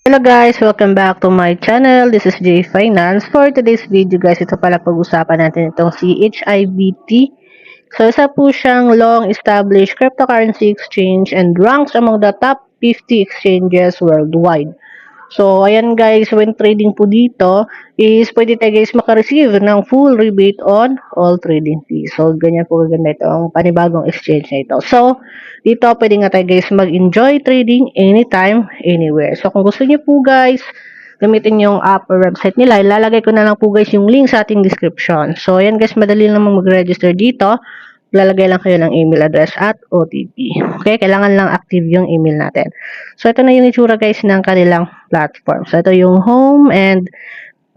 Hello guys, welcome back to my channel. This is J Finance. For today's video guys, ito pala pag-usapan natin itong si HIBT. So isa po siyang long-established cryptocurrency exchange and ranks among the top 50 exchanges worldwide. So, ayan guys, when trading po dito, is pwede tayo guys makareceive ng full rebate on all trading fees. So, ganyan po gaganda itong panibagong exchange na ito. So, dito pwede nga tayo guys mag-enjoy trading anytime, anywhere. So, kung gusto niyo po guys, gamitin yung app or website nila, ilalagay ko na lang po guys yung link sa ating description. So, ayan guys, madali namang mag-register dito. Lalagay lang kayo ng email address at OTP. Okay, kailangan lang active yung email natin. So, ito na yung itsura guys ng kanilang platform. So, ito yung home and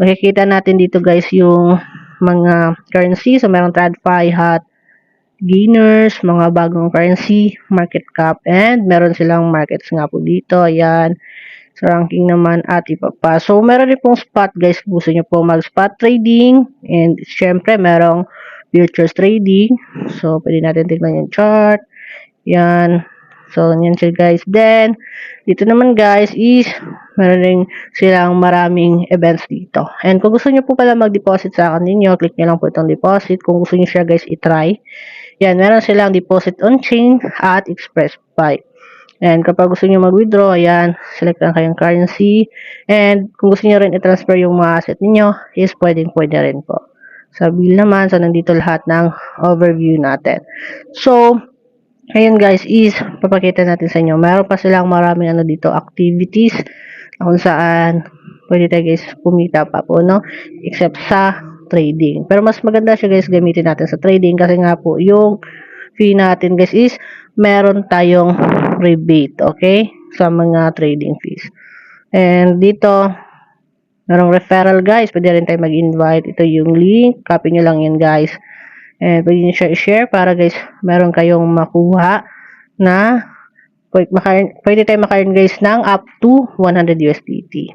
makikita natin dito guys yung mga currency. So, merong TradFi, HOT, gainers, mga bagong currency, market cap, and meron silang markets nga po dito. Ayan. Sa ranking naman at iba pa. So, meron din pong spot guys. Gusto nyo po mag-spot trading. And, syempre, merong futures trading. So, pwede natin tignan yung chart. Yan. So, yan siya guys. Then, dito naman guys is meron rin silang maraming events dito. And kung gusto niyo po pala mag-deposit sa akin ninyo, click niyo lang po itong deposit. Kung gusto niyo siya guys i-try. Yan, meron silang deposit on chain at express buy. And kapag gusto niyo mag-withdraw, ayan, select lang kayong currency. And kung gusto niyo rin i-transfer yung mga asset niyo, is pwede rin po. Sa bill naman, so nandito lahat ng overview natin. So, ayun guys, is papakita natin sa inyo. Meron pa silang maraming ano dito, activities kung saan pwede tayo guys kumita pa po, no? Except sa trading. Pero mas maganda siya guys gamitin natin sa trading kasi nga po yung fee natin guys is meron tayong rebate, okay? Sa mga trading fees. And dito, merong referral guys. Pwede rin tayo mag-invite. Ito yung link. Copy nyo lang yan guys. And pwede nyo siya i-share para guys meron kayong makuha na pwede tayo maka-earn guys ng up to 100 USDT.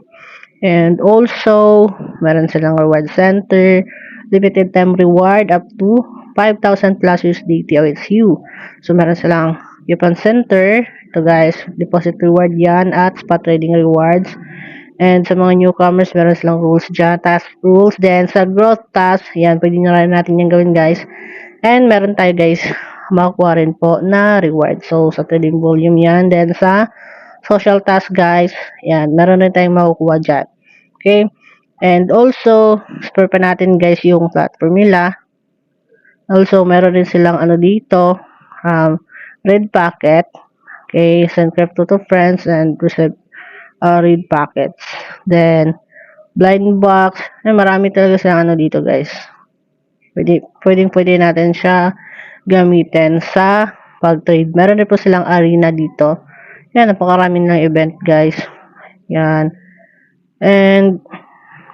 And also, meron silang reward center, limited time reward up to 5,000 plus USDT OSU. So, meron silang coupon center. Ito guys, deposit reward yan at spot trading rewards. And sa mga newcomers, meron silang rules dyan, task rules. Then, sa growth task, yan, pwede nyo rin natin yung gawin guys. And meron tayo guys, makukuha rin po na reward. So, sa trading volume yan. Then, sa social task guys, yan, meron rin tayong makukuha dyan. Okay? And also, explore pa natin guys yung platform nila. Also, meron rin silang ano dito, red packet. Okay, send crypto to friends and receive read packets. Then, blind box. Marami talaga silang ano dito guys. Pwede natin siya gamitin sa pag-trade. Meron din po silang arena dito. Yan, napakarami ng event guys. Yan. And,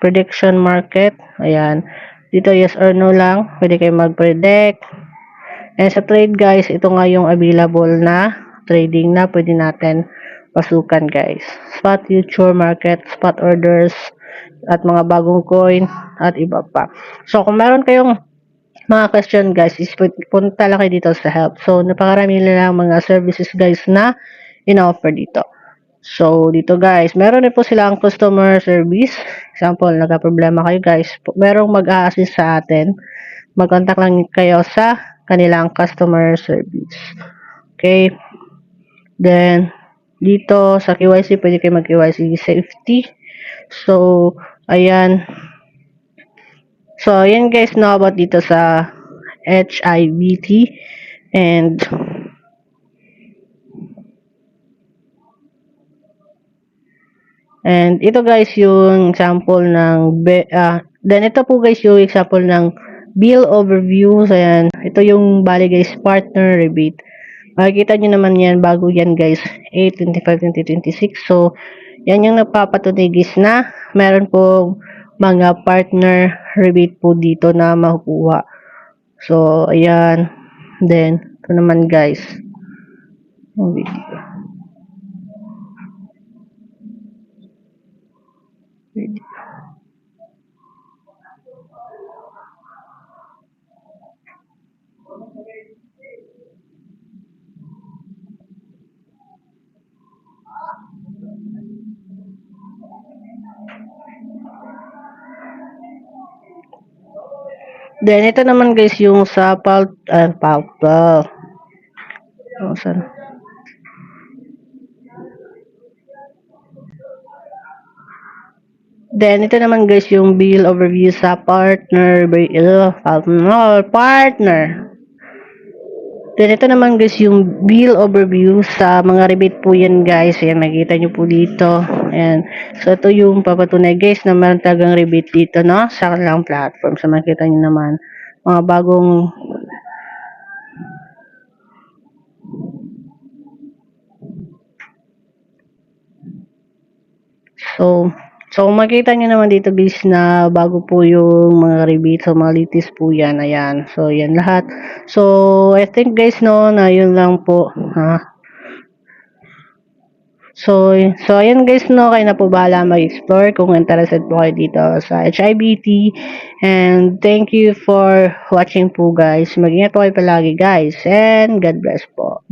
prediction market. Ayan. Dito, yes or no lang. Pwede kayo mag-predict. And sa trade guys, ito nga yung available na trading na pwede natin pasukan guys. Spot future market, spot orders, at mga bagong coin, at iba pa. So, kung meron kayong mga question guys, is punta lang kayo dito sa help. So, napakarami lang mga services guys na in-offer dito. So, dito guys, meron din po silang customer service. Example, nagka-problema kayo guys, merong mag-a-assist sa atin. Mag-contact lang kayo sa kanilang customer service. Okay? Then, dito sa KYC, pwede kayo mag-KYC safety. So, ayan. So, ayan guys, know about dito sa HIBT. And ito guys yung example ng then ito po guys yung example ng bill overview. So ayan, ito yung bali guys partner rebate. Makikita nyo naman yan bago yan guys 8/25/2026. So yan yung nagpapatunay guys na meron po mga partner rebate po dito na makukuha. So ayan, then ito naman guys yung video. Then, ito naman guys yung sa oh, saan? Then, ito naman guys yung bill overview sa partner. Then, ito naman guys yung bill overview sa mga rebate po yan guys. Ayan, makikita nyo po dito. Ayan. So, ito yung papatunay guys na meron talagang rebate dito, no? Sa kanilang platform. So, makikita nyo naman mga bagong So, kung makita nyo naman dito guys na bago po yung mga rebate, so mga litis po yan, ayan. So, yan lahat. So, I think guys no, na yun lang po. So ayan guys no, kayo na po bahala mag-explore kung interested po kayo dito sa HIBT. And thank you for watching po guys. Mag-ingat po kayo palagi guys. And God bless po.